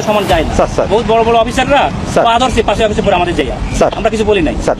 সমান যায় না। বহুত বড় বড় অফিসাররা আদর্শে পাশে অফিসে পরে আমাদের যাই আমরা কিছু বলি নাই স্যার।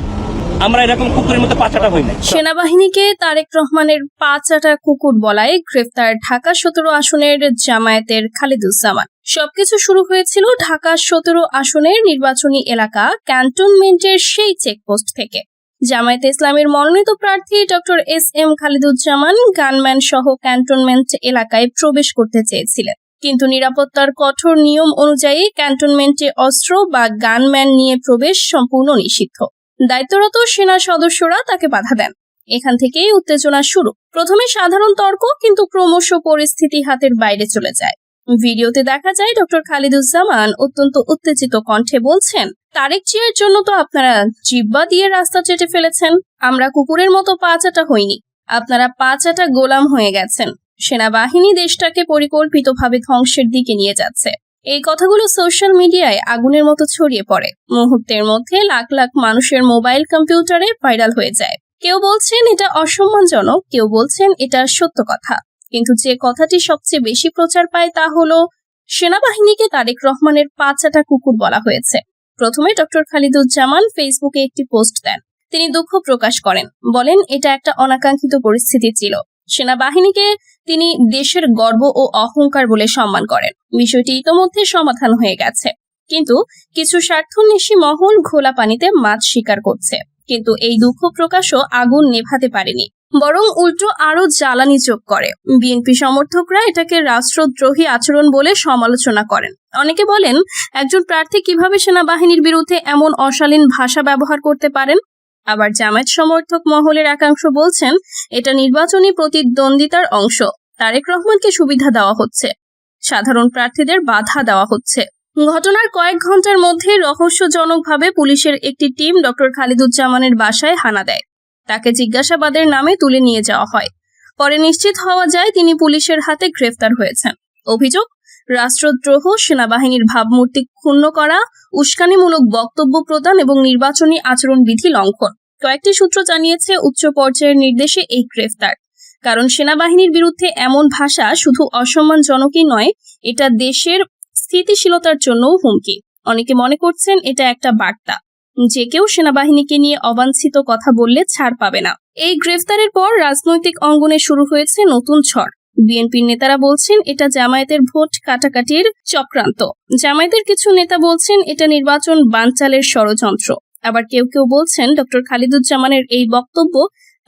আমরা এরকম কুকুরের মধ্যে পাঁচাটা হই নাই। সেনাবাহিনীকে তারেক রহমানের পাঁচাটা কুকুর বলায় গ্রেফতার ঢাকা 17 আসনের জামায়াতের খালিদুজ্জামান। সবকিছু শুরু হয়েছিল ঢাকা 17 আসনের নির্বাচনী এলাকা ক্যান্টনমেন্টের সেই চেকপোস্ট থেকে। জামায়াতে ইসলামের মনোনীত প্রার্থী ডক্টর এস.এম. খালিদুজ্জামান গানম্যান সহ ক্যান্টনমেন্ট এলাকায় প্রবেশ করতে চেয়েছিলেন, কিন্তু নিরাপত্তার কঠোর নিয়ম অনুযায়ী ক্যান্টনমেন্টে অস্ত্র বা গানম্যান নিয়ে প্রবেশ সম্পূর্ণ নিষিদ্ধ। দায়িত্বরত সেনা সদস্যরা তাকে বাধা দেন। এখান থেকেই উত্তেজনা শুরু। প্রথমে সাধারণ তর্ক, কিন্তু ক্রমশ পরিস্থিতি হাতের বাইরে চলে যায়। ভিডিওতে দেখা যায় ডক্টর খালিদুজ্জামান অত্যন্ত উত্তেজিত কণ্ঠে বলছেন, তারেক জিয়ার জন্য তো আপনারা জিব্বা দিয়ে রাস্তা চেটে ফেলেছেন, আমরা কুকুরের মতো পাঁচাটা হইনি, আপনারা পাঁচাটা গোলাম হয়ে গেছেন। সেনাবাহিনী দেশটাকে পরিকল্পিতভাবে ধ্বংসের দিকে নিয়ে যাচ্ছে। এই কথাগুলো সোশ্যাল মিডিয়ায় আগুনের মতো ছড়িয়ে পড়ে। মুহূর্তের মধ্যে লাখ লাখ মানুষের মোবাইল কম্পিউটারে ভাইরাল হয়ে যায়। কেউ বলছেন এটা অসম্মানজনক, কেউ বলছেন এটা সত্য কথা। কিন্তু যে কথাটি সবচেয়ে বেশি প্রচার পায় তা হলো সেনাবাহিনীকে তারেক রহমানের পাঁচাটা কুকুর বলা হয়েছে। প্রথমে ডক্টর খালিদুজ্জামান ফেসবুকে একটি পোস্ট দেন। তিনি দুঃখ প্রকাশ করেন, বলেন এটা একটা অনাকাঙ্ক্ষিত পরিস্থিতি ছিল। সেনাবাহিনীকে তিনি দেশের গর্ব ও অহংকার বলে সম্মান করেন। বিষয়টি ইতোমধ্যে সমাধান হয়ে গেছে, কিন্তু কিছু স্বার্থন্বেষী মহল ঘোলা পানিতে মাছ শিকার করছে। কিন্তু এই দুঃখ প্রকাশও আগুন নেভাতে পারেনি, বরং উল্টো আরো জ্বালানি যোগ করে। বিএনপি সমর্থকরা এটাকে রাষ্ট্রদ্রোহী আচরণ বলে সমালোচনা করেন। অনেকে বলেন, একজন প্রার্থী কিভাবে সেনাবাহিনীর বিরুদ্ধে এমন অশালীন ভাষা ব্যবহার করতে পারেন। আবার জামায়াত সমর্থক মহলের একাংশ বলছেন এটা নির্বাচনী প্রতিদ্বন্দ্বিতার অংশ। তারেক রহমানকে সুবিধা দেওয়া হচ্ছে, সাধারণ প্রার্থীদের বাধা দেওয়া হচ্ছে। ঘটনার কয়েক ঘন্টার মধ্যে রহস্যজনকভাবে পুলিশের একটি টিম ডক্টর খালিদুজ্জামানের বাসায় হানা দেয়। তাকে জিজ্ঞাসাবাদের নামে তুলে নিয়ে যাওয়া হয়। পরে নিশ্চিত হওয়া যায় তিনি পুলিশের হাতে গ্রেফতার হয়েছেন। অভিযোগ, রাষ্ট্রদ্রোহ, সেনাবাহিনীর ভাবমূর্তি ক্ষুণ্ণ করা, উস্কানিমূলক বক্তব্য প্রদান এবং নির্বাচনী আচরণবিধি লঙ্ঘন। কয়েকটি সূত্র জানিয়েছে উচ্চ পর্যায়ের নির্দেশে এই গ্রেফতার। কারণ সেনাবাহিনীর বিরুদ্ধে এমন ভাষা শুধু অসম্মানজনকই নয়, এটা দেশের স্থিতিশীলতার জন্যও হুমকি। অনেকে মনে করছেন এটা একটা বার্তা, যে কেউ সেনাবাহিনীকে নিয়ে অবাঞ্ছিত কথা বললে ছাড় পাবে না। এই গ্রেফতারের পর রাজনৈতিক অঙ্গনে শুরু হয়েছে নতুন ঝড়। বিএনপির নেতারা বলছেন এটা জামায়াতের ভোট কাটাকাটির চক্রান্ত। জামায়াতের কিছু নেতা বলছেন এটা নির্বাচন বানচালের ষড়যন্ত্র। আবার কেউ কেউ বলছেন ডক্টর খালিদুজ্জামানের এই বক্তব্য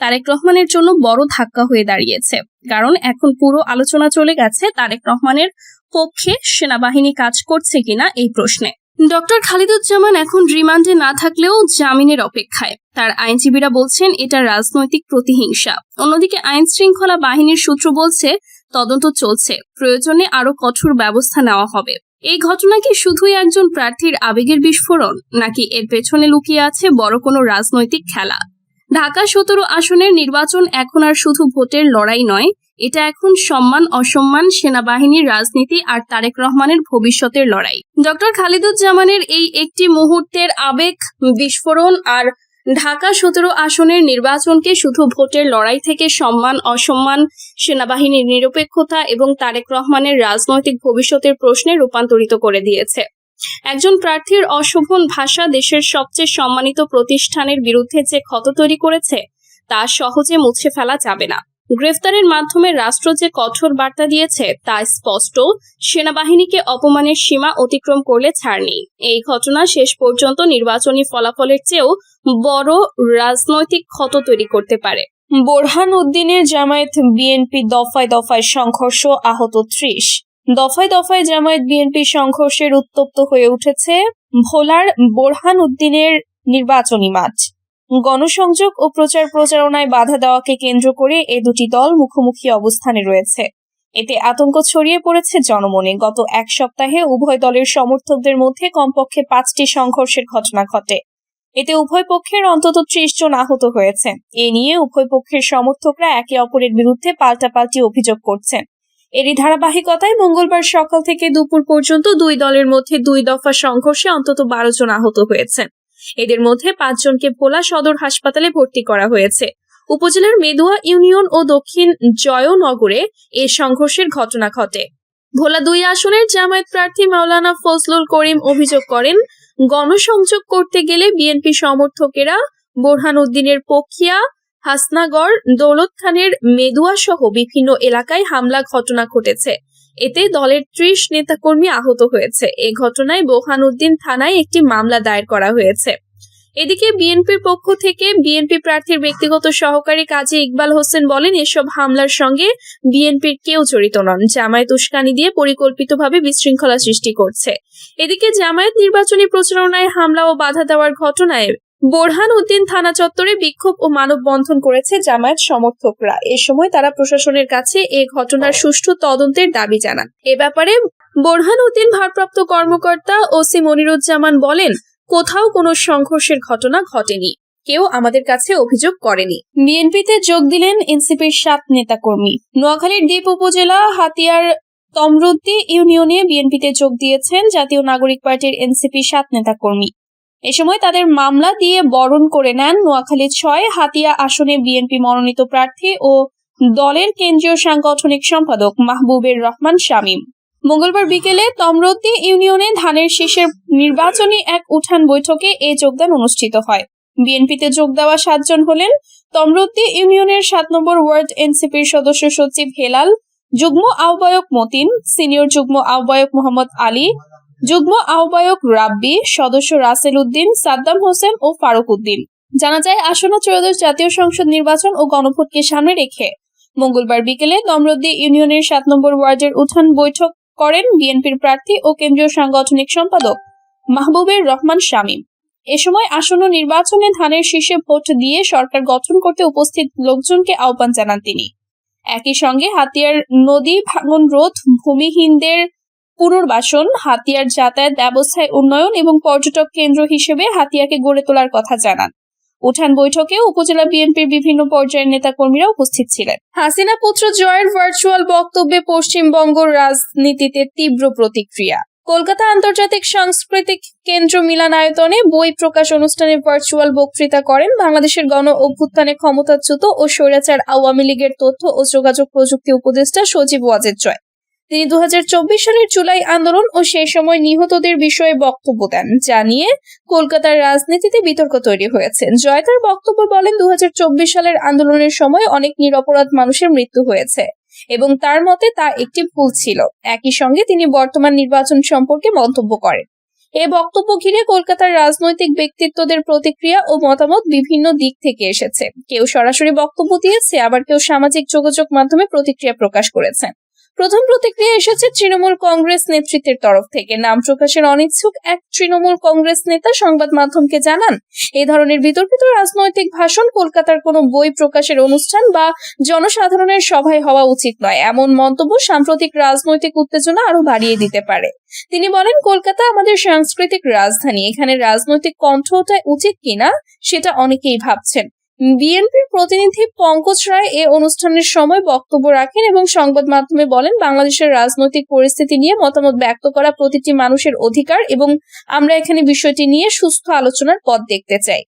তারেক রহমানের জন্য বড় ধাক্কা হয়ে দাঁড়িয়েছে। কারণ এখন পুরো আলোচনা চলে গেছে তারেক রহমানের পক্ষে সেনাবাহিনী কাজ করছে কিনা এই প্রশ্নে। ডক্টর খালিদুজ্জামান এখন রিমান্ডে না থাকলেও জামিনের অপেক্ষায়। তার আইনজীবীরা বলছেন এটা রাজনৈতিক প্রতিহিংসা। অন্যদিকে আইন শৃঙ্খলা বাহিনীর সূত্র বলছে তদন্ত চলছে, প্রয়োজনে আরো কঠোর ব্যবস্থা নেওয়া হবে। এই ঘটনা কি শুধুই একজন প্রার্থীর আবেগের বিস্ফোরণ, নাকি এর পেছনে লুকিয়ে আছে বড় কোনো রাজনৈতিক খেলা? ঢাকা 17 আসনের নির্বাচন এখন আর শুধু ভোটের লড়াই নয়, এটা এখন সম্মান অসম্মান, সেনাবাহিনীর রাজনীতি আর তারেক রহমানের ভবিষ্যতের লড়াই। ডক্টর খালিদুজ্জামানের এই একটি মুহূর্তের আবেগ বিস্ফোরণ আর ঢাকা 17 আসনের নির্বাচনকে শুধু ভোটের লড়াই থেকে সম্মান অসম্মান, সেনাবাহিনীর নিরপেক্ষতা এবং তারেক রহমানের রাজনৈতিক ভবিষ্যতের প্রশ্নে রূপান্তরিত করে দিয়েছে। একজন প্রার্থীর অশোভন ভাষা দেশের সবচেয়ে সম্মানিত প্রতিষ্ঠানের বিরুদ্ধে যে ক্ষত তৈরি করেছে তা সহজে মুছে ফেলা যাবে না। গ্রেফতারের মাধ্যমে রাষ্ট্র যে কঠোর বার্তা দিয়েছে তা স্পষ্ট, সেনাবাহিনীকে অপমানের সীমা অতিক্রম করলে ছাড় নেই। এই ঘটনা শেষ পর্যন্ত নির্বাচনী ফলাফলের চেয়েও বড় রাজনৈতিক ক্ষত তৈরি করতে পারে। বোরহান উদ্দিনের জামায়াত বিএনপি দফায় দফায় সংঘর্ষ, আহত 30। দফায় দফায় জামায়াত বিএনপি সংঘর্ষের উত্তপ্ত হয়ে উঠেছে ভোলার বোরহান উদ্দিনের নির্বাচনী মাঠ। গণসংযোগ ও প্রচারণায় বাধা দেওয়াকে কেন্দ্র করে এ দুটি দল মুখোমুখি অবস্থানে রয়েছে। এতে আতঙ্ক ছড়িয়ে পড়েছে জনমনে। গত এক সপ্তাহে উভয় দলের সমর্থকদের মধ্যে কমপক্ষে 5টি সংঘর্ষের ঘটনা ঘটে। এতে উভয় পক্ষের অন্তত 30 জন আহত হয়েছে। এ নিয়ে উভয় পক্ষের সমর্থকরা একে অপরের বিরুদ্ধে পাল্টাপাল্টি অভিযোগ করছেন। এরই ধারাবাহিকতায় মঙ্গলবার সকাল থেকে দুপুর পর্যন্ত দুই দলের মধ্যে 2 দফা সংঘর্ষে অন্তত 12 জন আহত হয়েছেন। এদের মধ্যে 5 জনকে ভোলা সদর হাসপাতালে ভর্তি করা হয়েছে। উপজেলার মেদুয়া ইউনিয়ন ও দক্ষিণ জয়নগরে এ সংঘর্ষের ঘটনা ঘটে। ভোলা 2 আসনের জামায়াত প্রার্থী মাওলানা ফজলুল করিম অভিযোগ করেন, গণসংযোগ করতে গেলে বিএনপি সমর্থকেরা বোরহান উদ্দিনের পখিয়া, হাসনাগড়, দৌলত খানের মেদুয়া সহ বিভিন্ন এলাকায় হামলা ঘটনা ঘটেছে। এতে দলের 30 নেতাকর্মী আহত হয়েছে। এ ঘটনায় বোরহান উদ্দিন থানায় একটি মামলা দায়ের করা হয়েছে। এদিকে বিএনপির পক্ষ থেকে বিএনপি প্রার্থীর ব্যক্তিগত সহকারী কাজী ইকবাল হোসেন বলেন, এসব হামলার সঙ্গে বিএনপির কেউ জড়িত নন। জামায়াত উস্কানি দিয়ে পরিকল্পিতভাবে বিশৃঙ্খলা সৃষ্টি করছে। এদিকে জামায়াত নির্বাচনী প্রচারণায় হামলা ও বাধা দেওয়ার ঘটনায় বোরহান উদ্দিন থানা চত্বরে বিক্ষোভ ও মানববন্ধন করেছে জামায়াত সমর্থকরা। এ সময় তারা প্রশাসনের কাছে এ ঘটনার সুষ্ঠু তদন্তের দাবি জানান। এ ব্যাপারে বোরহান উদ্দিন ভারপ্রাপ্ত কর্মকর্তা ওসি মনিরুজ্জামান বলেন, কোথাও কোনো সংঘর্ষের ঘটনা ঘটেনি, কেউ আমাদের কাছে অভিযোগ করেনি। বিএনপিতে যোগ দিলেন এনসিপির 7 নেতাকর্মী। নোয়াখালীর দ্বীপ উপজেলা হাতিয়ার তমরুদ্দি ইউনিয়নে বিএনপিতে যোগ দিয়েছেন জাতীয় নাগরিক পার্টির এনসিপি 7 নেতাকর্মী। এ সময় তাদের মামলা দিয়ে বরণ করে নেন নোয়াখালী 6 হাতিয়া আসনে বিএনপি মনোনীত প্রার্থী ও দলের কেন্দ্রীয় সাংগঠনিক সম্পাদক মাহবুবের রহমান শামীম। মঙ্গলবার বিকেলে তমরুদ্দি ইউনিয়নে ধানের শীষের নির্বাচনী এক উঠান বৈঠকে এ যোগদান অনুষ্ঠিত হয়। বিএনপিতে যোগ দেওয়া 7 জন হলেন তমরুদ্দি ইউনিয়নের 7 নম্বর ওয়ার্ড এনসিপির সদস্য সচিব হেলাল, যুগ্ম আহ্বায়ক মতিন, সিনিয়র যুগ্ম আহ্বায়ক মোহাম্মদ আলী, যুগ্ম আহ্বায়ক রাব্বি, সদস্য রাসেল উদ্দিন, সাদ্দাম হোসেন ও ফারুক উদ্দিন। জানা যায়, আসন্ন ত্রয়োদশ জাতীয় সংসদ নির্বাচন ও গণভোটকে সামনে রেখে মঙ্গলবার বিকেলে তমরুদ্দি ইউনিয়নের 7 নম্বর ওয়ার্ডের উঠান বৈঠক করেন বিএনপির প্রার্থী ও কেন্দ্রীয় সাংগঠনিক সম্পাদক মাহবুবের রহমান শামীম। এ সময় আসন্ন নির্বাচনে ধানের শীর্ষে ভোট দিয়ে সরকার গঠন করতে উপস্থিত লোকজনকে আহ্বান জানান তিনি। একই সঙ্গে হাতিয়ার নদী ভাঙন রোধ, ভূমিহীনদের পুনর্বাসন, হাতিয়ার যাতায়াত ব্যবস্থায় উন্নয়ন এবং পর্যটক কেন্দ্র হিসেবে হাতিয়াকে গড়ে তোলার কথা জানান। উঠান বৈঠকে উপজেলা বিএনপির বিভিন্ন পর্যায়ের নেতাকর্মীরা উপস্থিত ছিলেন। হাসিনা পুত্র জয়ের ভার্চুয়াল বক্তব্যে পশ্চিমবঙ্গ রাজনীতিতে তীব্র প্রতিক্রিয়া। কলকাতা আন্তর্জাতিক সাংস্কৃতিক কেন্দ্র মিলনায়তনে বই প্রকাশ অনুষ্ঠানে ভার্চুয়াল বক্তৃতা করেন বাংলাদেশের গণ অভ্যুত্থানে ক্ষমতাচ্যুত ও স্বৈরাচার আওয়ামী লীগের তথ্য ও যোগাযোগ প্রযুক্তি উপদেষ্টা সজীব ওয়াজেদ জয়। তিনি 2024 সালের জুলাই আন্দোলন ও সেই সময় নিহতদের বিষয়ে বক্তব্য দেন, যা নিয়ে কলকাতার রাজনীতিতে বিতর্ক তৈরি হয়েছে। জয় তার বক্তব্য বলেন, 2024 সালের আন্দোলনের সময় অনেক নিরপরাধ মানুষের মৃত্যু হয়েছে এবং তার মতে তা একটি ভুল ছিল। একই সঙ্গে তিনি বর্তমান নির্বাচন সম্পর্কে মন্তব্য করেন। এ বক্তব্য ঘিরে কলকাতার রাজনৈতিক ব্যক্তিত্বদের প্রতিক্রিয়া ও মতামত বিভিন্ন দিক থেকে এসেছে। কেউ সরাসরি বক্তব্য দিয়েছে, আবার কেউ সামাজিক যোগাযোগ মাধ্যমে প্রতিক্রিয়া প্রকাশ করেছেন। প্রথম প্রতিক্রিয়া এসেছে তৃণমূল কংগ্রেস নেতৃত্বের তরফ থেকে। নাম প্রকাশের অনিচ্ছুক এক তৃণমূল কংগ্রেস নেতা সংবাদ মাধ্যমকে জানান, এই ধরনের বিতর্কিত রাজনৈতিক ভাষণ কলকাতার কোনো বই প্রকাশের অনুষ্ঠান বা জনসাধারণের সভায় হওয়া উচিত নয়। এমন মন্তব্য সাম্প্রতিক রাজনৈতিক উত্তেজনা আরো বাড়িয়ে দিতে পারে। তিনি বলেন, কলকাতা আমাদের সাংস্কৃতিক রাজধানী, এখানে রাজনৈতিক কণ্ঠ ওঠা উচিত কিনা সেটা অনেকেই ভাবছেন। বিএনপির প্রতিনিধি পঙ্কজ রায় এ অনুষ্ঠানের সময় বক্তব্য রাখেন এবং সংবাদ মাধ্যমে বলেন, বাংলাদেশের রাজনৈতিক পরিস্থিতি নিয়ে মতামত ব্যক্ত করা প্রতিটি মানুষের অধিকার এবং আমরা এখানে বিষয়টি নিয়ে সুস্থ আলোচনার পথ দেখতে চাই।